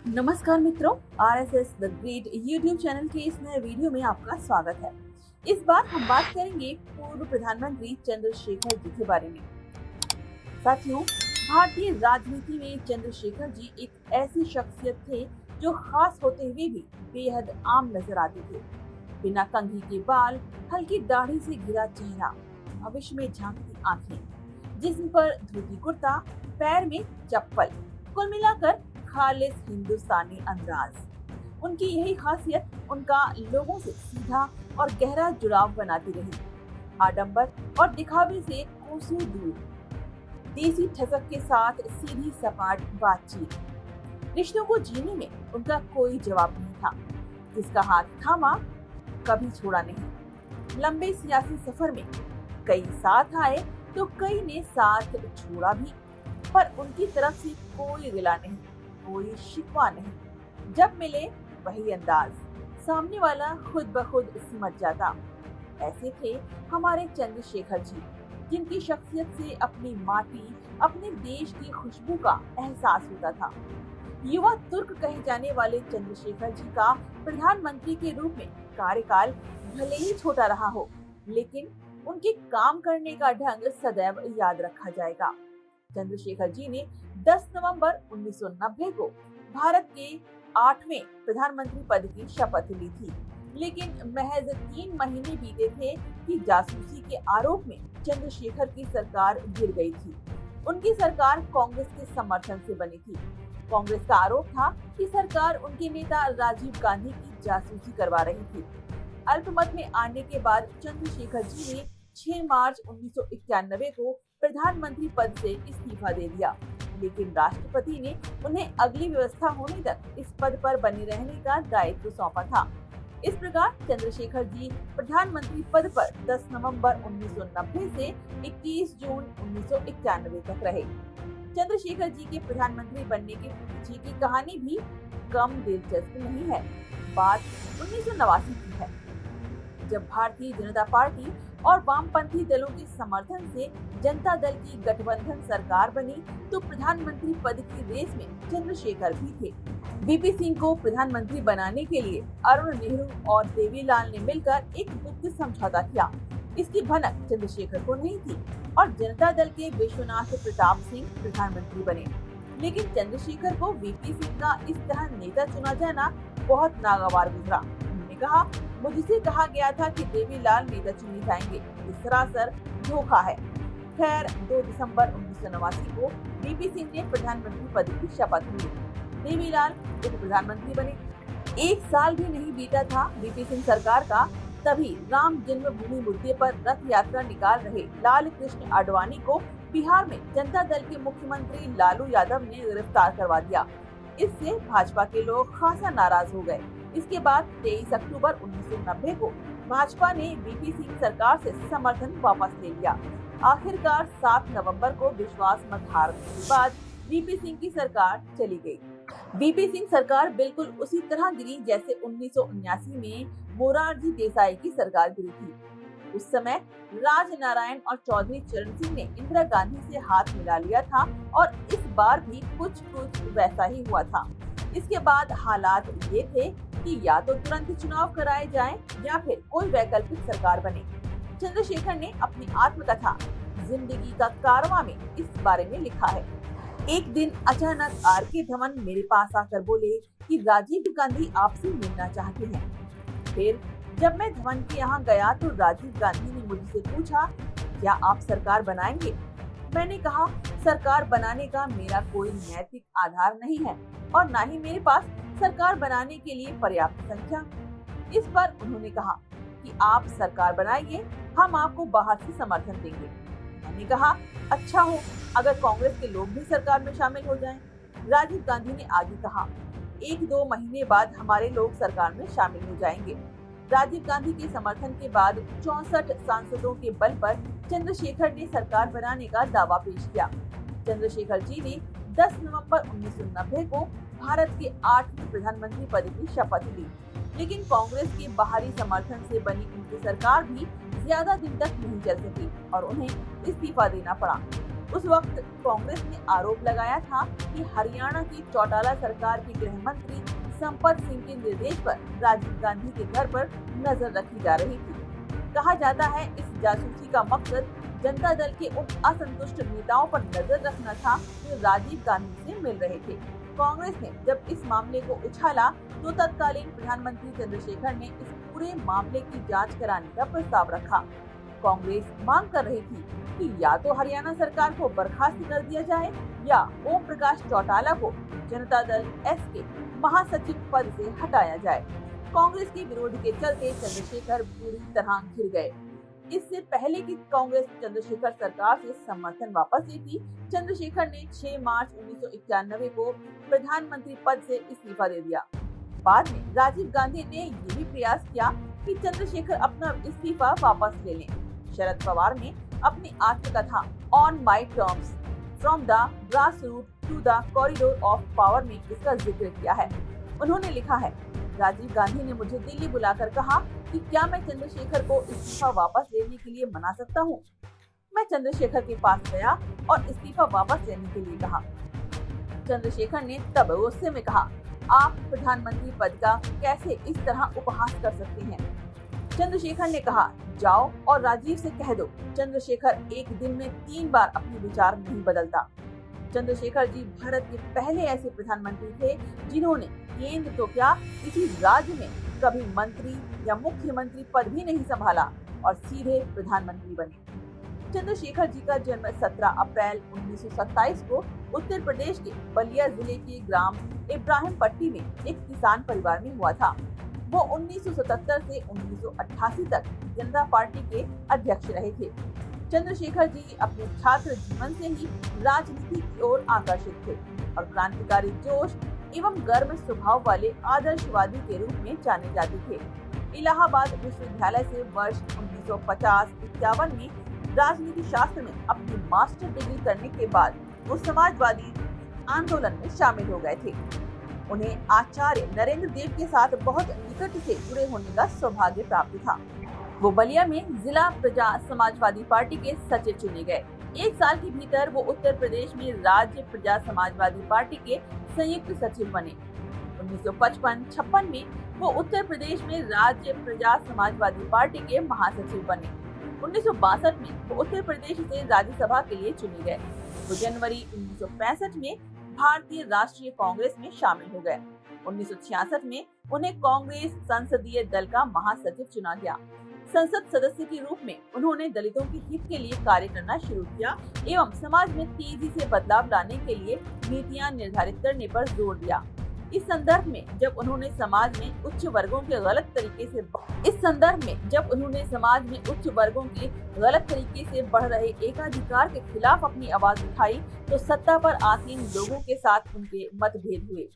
नमस्कार मित्रों, RSS the great YouTube channel के इस नए वीडियो में आपका स्वागत है। इस बार हम बात करेंगे पूर्व प्रधानमंत्री चंद्रशेखर जी के बारे में। साथियों, भारतीय राजनीति में चंद्रशेखर जी एक ऐसी शख्सियत थे जो खास होते हुए भी बेहद आम नजर आते थे। बिना कंघी के बाल, हल्की दाढ़ी से घिरा चेहरा, भविष्य में झांकती आंखें, जिस्म पर धोती कुर्ता, पैर में चप्पल, कुल मिलाकर खालिस हिंदुस्तानी अंदाज। उनकी यही खासियत उनका लोगों से सीधा और गहरा जुड़ाव बनाती रही। आडंबर और दिखावे से कोसों दूर, देसी ठसक के साथ सीधी सपाट बातचीत, रिश्तों को जीने में उनका कोई जवाब नहीं था। जिसका हाथ थामा कभी छोड़ा नहीं। लंबे सियासी सफर में कई साथ आए तो कई ने साथ छोड़ा भी, पर उनकी तरफ से कोई गिला नहीं, कोई शिकवा नहीं। जब मिले वही अंदाज, सामने वाला खुद ब खुद समझ जाता। ऐसे थे हमारे चंद्रशेखर जी, जिनकी शख्सियत से अपनी माटी, अपने देश की खुशबू का एहसास होता था। युवा तुर्क कहे जाने वाले चंद्रशेखर जी का प्रधानमंत्री के रूप में कार्यकाल भले ही छोटा रहा हो, लेकिन उनके काम करने का ढंग सदैव याद रखा जाएगा। चंद्रशेखर जी ने 10 नवंबर 1990 को भारत के 8वें प्रधानमंत्री पद की शपथ ली थी, लेकिन महज 3 महीने बीते थे कि जासूसी के आरोप में चंद्रशेखर की सरकार गिर गई थी। उनकी सरकार कांग्रेस के समर्थन से बनी थी। कांग्रेस का आरोप था कि सरकार उनके नेता राजीव गांधी की जासूसी करवा रही थी। अल्पमत में आने के बाद चंद्रशेखर जी ने 6 मार्च 1991 को प्रधानमंत्री पद से इस्तीफा दे दिया, लेकिन राष्ट्रपति ने उन्हें अगली व्यवस्था होने तक इस पद पर बने रहने का दायित्व सौंपा था। इस प्रकार चंद्रशेखर जी प्रधानमंत्री पद पर 10 नवंबर 1990 से 21 जून 1991 तक रहे। चंद्रशेखर जी के प्रधानमंत्री बनने के पीछे की कहानी भी कम दिलचस्प नहीं है। बात 1989 की है, जब भारतीय जनता पार्टी और वामपंथी दलों के समर्थन से जनता दल की गठबंधन सरकार बनी, तो प्रधानमंत्री पद की रेस में चंद्रशेखर भी थे। वीपी सिंह को प्रधानमंत्री बनाने के लिए अरुण नेहरू और देवीलाल ने मिलकर एक गुप्त समझौता किया। इसकी भनक चंद्रशेखर को नहीं थी और जनता दल के विश्वनाथ प्रताप सिंह प्रधानमंत्री बने। लेकिन चंद्रशेखर को वीपी सिंह का इस तरह नेता चुना जाना बहुत नागवार गुजरा। उन्होंने कहा, मुझसे कहा गया था कि देवीलाल नेता चुने जाएंगे, ये सरासर धोखा है। खैर, 2 दिसंबर 1989 को वीपी सिंह ने प्रधानमंत्री पद की शपथ ली। देवीलाल उप प्रधानमंत्री बने। 1 साल भी नहीं बीता था वीपी सिंह सरकार का, तभी राम जन्मभूमि मुद्दे पर रथ यात्रा निकाल रहे लाल कृष्ण आडवाणी को बिहार में जनता दल के मुख्यमंत्री लालू यादव ने गिरफ्तार करवा दिया। इससे भाजपा के लोग खासा नाराज हो गए। इसके बाद 23 अक्टूबर 1990 को भाजपा ने वीपी सिंह सरकार से समर्थन वापस ले लिया। आखिरकार 7 नवंबर को विश्वास मत हारने के बाद वीपी सिंह की सरकार चली गई। वीपी सिंह सरकार बिल्कुल उसी तरह गिरी जैसे 1979 में मोरारजी देसाई की सरकार गिरी थी। उस समय राजनारायण और चौधरी चरण सिंह ने इंदिरा गांधी से हाथ मिला लिया था और इस बार भी कुछ वैसा ही हुआ था। इसके बाद हालात ये थे कि या तो तुरंत चुनाव कराए जाएं या फिर कोई वैकल्पिक सरकार बने। चंद्रशेखर ने अपनी आत्मकथा जिंदगी का कारवां में इस बारे में लिखा है। एक दिन अचानक आर.के. धवन मेरे पास आकर बोले कि राजीव गांधी आपसे मिलना चाहते हैं। फिर जब मैं धवन के यहाँ गया तो राजीव गांधी ने मुझसे पूछा, क्या आप सरकार बनाएंगे? मैंने कहा, सरकार बनाने का मेरा कोई नैतिक आधार नहीं है और न ही मेरे पास सरकार बनाने के लिए पर्याप्त संख्या। इस पर उन्होंने कहा कि आप सरकार बनाइए, हम आपको बाहर से समर्थन देंगे। मैंने कहा, अच्छा हो अगर कांग्रेस के लोग भी सरकार में शामिल हो जाएं। राजीव गांधी ने आगे कहा, 1-2 महीने बाद हमारे लोग सरकार में शामिल हो जाएंगे। राजीव गांधी के समर्थन के बाद 64 सांसदों के बल पर चंद्रशेखर ने सरकार बनाने का दावा पेश किया। चंद्रशेखर जी ने 10 नवंबर 1990 को भारत के 8वें प्रधानमंत्री पद की शपथ ली, लेकिन कांग्रेस के बाहरी समर्थन से बनी उनकी सरकार भी ज्यादा दिन तक नहीं चल सकी और उन्हें इस्तीफा देना पड़ा। उस वक्त कांग्रेस ने आरोप लगाया था कि हरियाणा की चौटाला सरकार के गृह मंत्री संपत सिंह के निर्देश पर राजीव गांधी के घर पर नजर रखी जा रही थी। कहा जाता है इस जासूसी का मकसद जनता दल के उन असंतुष्ट नेताओं पर नजर रखना था जो राजीव गांधी से मिल रहे थे। कांग्रेस ने जब इस मामले को उछाला तो तत्कालीन प्रधानमंत्री चंद्रशेखर ने इस पूरे मामले की जांच कराने का प्रस्ताव रखा। कांग्रेस मांग कर रही थी कि या तो हरियाणा सरकार को बर्खास्त कर दिया जाए या ओम प्रकाश चौटाला को जनता दल एस के महासचिव पद से हटाया जाए। कांग्रेस के विरोध के चलते चंद्रशेखर पूरी तरह घिर गए। इससे पहले कि कांग्रेस चंद्रशेखर सरकार से समर्थन वापस लेती, चंद्रशेखर ने 6 मार्च 1991 को प्रधानमंत्री पद से इस्तीफा दे दिया। बाद में राजीव गांधी ने ये भी प्रयास किया कि चंद्रशेखर अपना इस्तीफा वापस ले लें। शरद पवार ने अपनी आत्मकथा on my terms from the grass root to the corridor of power में इसका जिक्र किया है। उन्होंने लिखा है, राजीव गांधी ने मुझे दिल्ली बुलाकर कहा कि क्या मैं चंद्रशेखर को इस्तीफा वापस लेने के लिए मना सकता हूँ। मैं चंद्रशेखर के पास गया और इस्तीफा वापस लेने के लिए कहा। चंद्रशेखर ने तब गुस्से में कहा, आप प्रधानमंत्री पद का कैसे इस तरह उपहास कर सकते हैं। चंद्रशेखर ने कहा, जाओ और राजीव से कह दो चंद्रशेखर एक दिन में 3 बार अपने विचार नहीं बदलता। चंद्रशेखर जी भारत के पहले ऐसे प्रधानमंत्री थे जिन्होंने केंद्र तो क्या किसी राज्य में कभी मंत्री या मुख्यमंत्री पद भी नहीं संभाला और सीधे प्रधानमंत्री बने। चंद्रशेखर जी का जन्म 17 अप्रैल 1927 को उत्तर प्रदेश के बलिया जिले के ग्राम इब्राहिम पट्टी में एक किसान परिवार में हुआ था। वो 1977 से 1988 तक जनता पार्टी के अध्यक्ष रहे थे। चंद्रशेखर जी अपने छात्र जीवन से ही राजनीति की ओर आकर्षित थे और क्रांतिकारी जोश एवं गर्म स्वभाव वाले आदर्शवादी के रूप में जाने जाते थे। इलाहाबाद विश्वविद्यालय से वर्ष 1950-51 में राजनीति शास्त्र में अपनी मास्टर डिग्री करने के बाद वो समाजवादी आंदोलन में शामिल हो गए थे। उन्हें आचार्य नरेंद्र देव के साथ बहुत निकट से जुड़े होने का सौभाग्य प्राप्त था। वो बलिया में जिला प्रजा समाजवादी पार्टी के सचिव चुने गए। 1 साल के भीतर वो उत्तर प्रदेश में राज्य प्रजा समाजवादी पार्टी के संयुक्त सचिव बने। 1955-56 में वो उत्तर प्रदेश में राज्य प्रजा समाजवादी पार्टी के महासचिव बने। 1962 में वो उत्तर प्रदेश से राज्यसभा के लिए चुने गए। वो जनवरी 1965 में भारतीय राष्ट्रीय कांग्रेस में शामिल हो गए। 1966 में उन्हें कांग्रेस संसदीय दल का महासचिव चुना गया। संसद सदस्य के रूप में उन्होंने दलितों के हित के लिए कार्य करना शुरू किया एवं समाज में तेजी से बदलाव लाने के लिए नीतियां निर्धारित करने पर जोर दिया। इस संदर्भ में जब उन्होंने समाज में उच्च वर्गों के गलत तरीके से बढ़ रहे एकाधिकार के खिलाफ अपनी आवाज उठाई तो सत्ता पर आसीन लोगों के साथ उनके मतभेद हुए।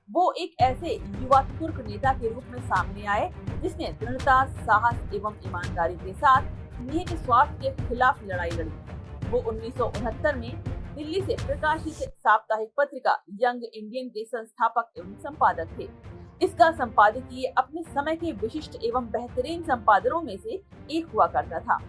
वो एक ऐसे युवा तुर्क नेता के रूप में सामने आए जिसने दृढ़ता, साहस एवं ईमानदारी के साथ निहित स्वार्थ के खिलाफ लड़ाई लड़ी। वो 1969 में दिल्ली से प्रकाशित साप्ताहिक पत्रिका यंग इंडियन के संस्थापक एवं संपादक थे। इसका संपादकीय अपने समय के विशिष्ट एवं बेहतरीन संपादकों में से एक हुआ करता था।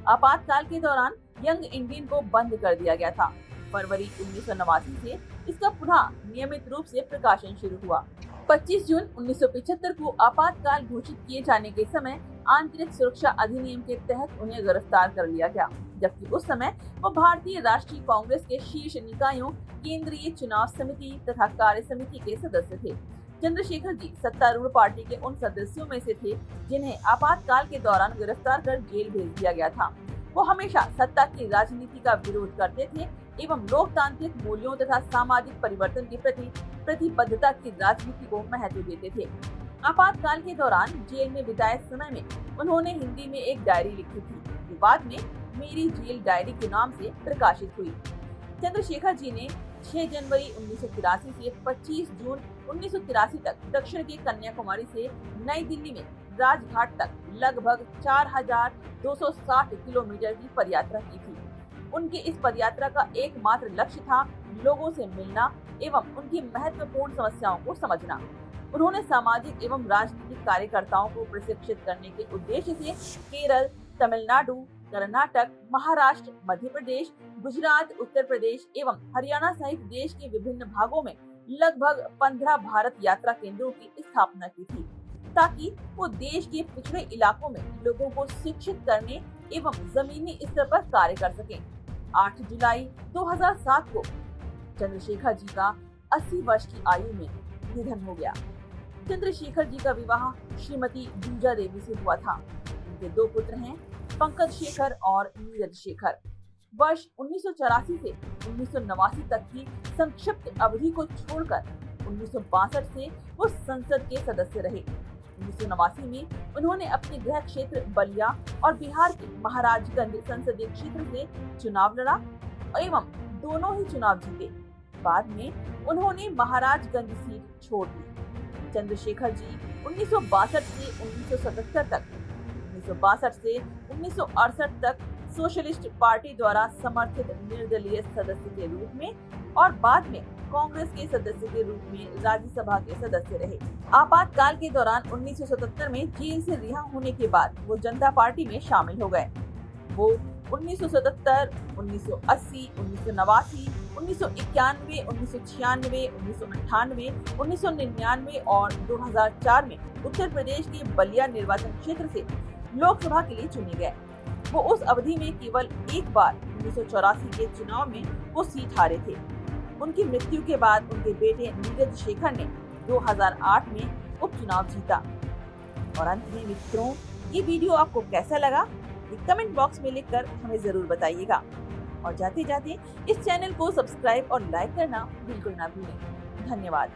आपातकाल के दौरान यंग इंडियन को बंद कर दिया गया था। फरवरी 1989 से इसका पुनः नियमित रूप से प्रकाशन शुरू हुआ। 25 जून 1975 को आपातकाल घोषित किए जाने के समय आंतरिक सुरक्षा अधिनियम के तहत उन्हें गिरफ्तार कर लिया गया, जबकि उस समय वो भारतीय राष्ट्रीय कांग्रेस के शीर्ष निकायों, केंद्रीय चुनाव समिति तथा कार्य समिति के सदस्य थे। चंद्रशेखर जी सत्तारूढ़ पार्टी के उन सदस्यों में से थे जिन्हें आपातकाल के दौरान गिरफ्तार कर जेल भेज दिया गया था। वो हमेशा सत्ता की राजनीति का विरोध करते थे एवं लोकतांत्रिक मूल्यों तथा सामाजिक परिवर्तन के प्रति प्रतिबद्धता की राजनीति को महत्व देते थे। आपातकाल के दौरान जेल में बिताए समय में उन्होंने हिंदी में एक डायरी लिखी थी, जो बाद में मेरी जेल डायरी के नाम से प्रकाशित हुई। चंद्रशेखर जी ने 6 जनवरी 1983 से 25 जून 1983 तक दक्षिण के कन्याकुमारी से नई दिल्ली में राजघाट तक लगभग 4260 किलोमीटर की पदयात्रा की थी। उनकी इस पदयात्रा का एकमात्र लक्ष्य था लोगों से मिलना एवं उनकी महत्वपूर्ण समस्याओं को समझना। उन्होंने सामाजिक एवं राजनीतिक कार्यकर्ताओं को प्रशिक्षित करने के उद्देश्य से केरल, तमिलनाडु, कर्नाटक, महाराष्ट्र, मध्य प्रदेश, गुजरात, उत्तर प्रदेश एवं हरियाणा सहित देश के विभिन्न भागों में लगभग 15 भारत यात्रा केंद्रों की स्थापना की थी, ताकि वो देश के पिछड़े इलाकों में लोगों को शिक्षित करने एवं जमीनी स्तर पर कार्य कर सकें। 8 जुलाई 2007 को चंद्रशेखर जी का 80 वर्ष की आयु में निधन हो गया। चंद्रशेखर जी का विवाह श्रीमती दूजा देवी से हुआ था। उनके 2 पुत्र हैं, पंकज शेखर और नीरज शेखर। वर्ष 1984 से 1989 तक की संक्षिप्त अवधि को छोड़कर 1962 से वो संसद के सदस्य रहे। 1989 में उन्होंने अपने गृह क्षेत्र बलिया और बिहार के महाराजगंज संसदीय क्षेत्र से चुनाव लड़ा एवं दोनों ही चुनाव जीते। बाद में उन्होंने महाराजगंज सीट छोड़ दी। चंद्रशेखर जी 1962 से 1977 तक, 1962 से 1968 तक सोशलिस्ट पार्टी द्वारा समर्थित निर्दलीय सदस्य के रूप में और बाद में कांग्रेस के सदस्य के रूप में राज्यसभा के सदस्य रहे। आपातकाल के दौरान 1977 में जेल से रिहा होने के बाद वो जनता पार्टी में शामिल हो गए। वो 1977, 1980, 1989, 1991, 1996, 1998, 1999 और 2004 में उत्तर प्रदेश के बलिया निर्वाचन क्षेत्र से लोकसभा के लिए चुने गए। वो उस अवधि में केवल एक बार 1984 के चुनाव में वो सीट हारे थे। उनकी मृत्यु के बाद उनके बेटे नीरज शेखर ने 2008 में उपचुनाव जीता। और अंत में मित्रों, ये वीडियो आपको कैसा लगा कमेंट बॉक्स में लिखकर हमें जरूर बताइएगा। और जाते जाते इस चैनल को सब्सक्राइब और लाइक करना बिल्कुल ना भूलें। धन्यवाद।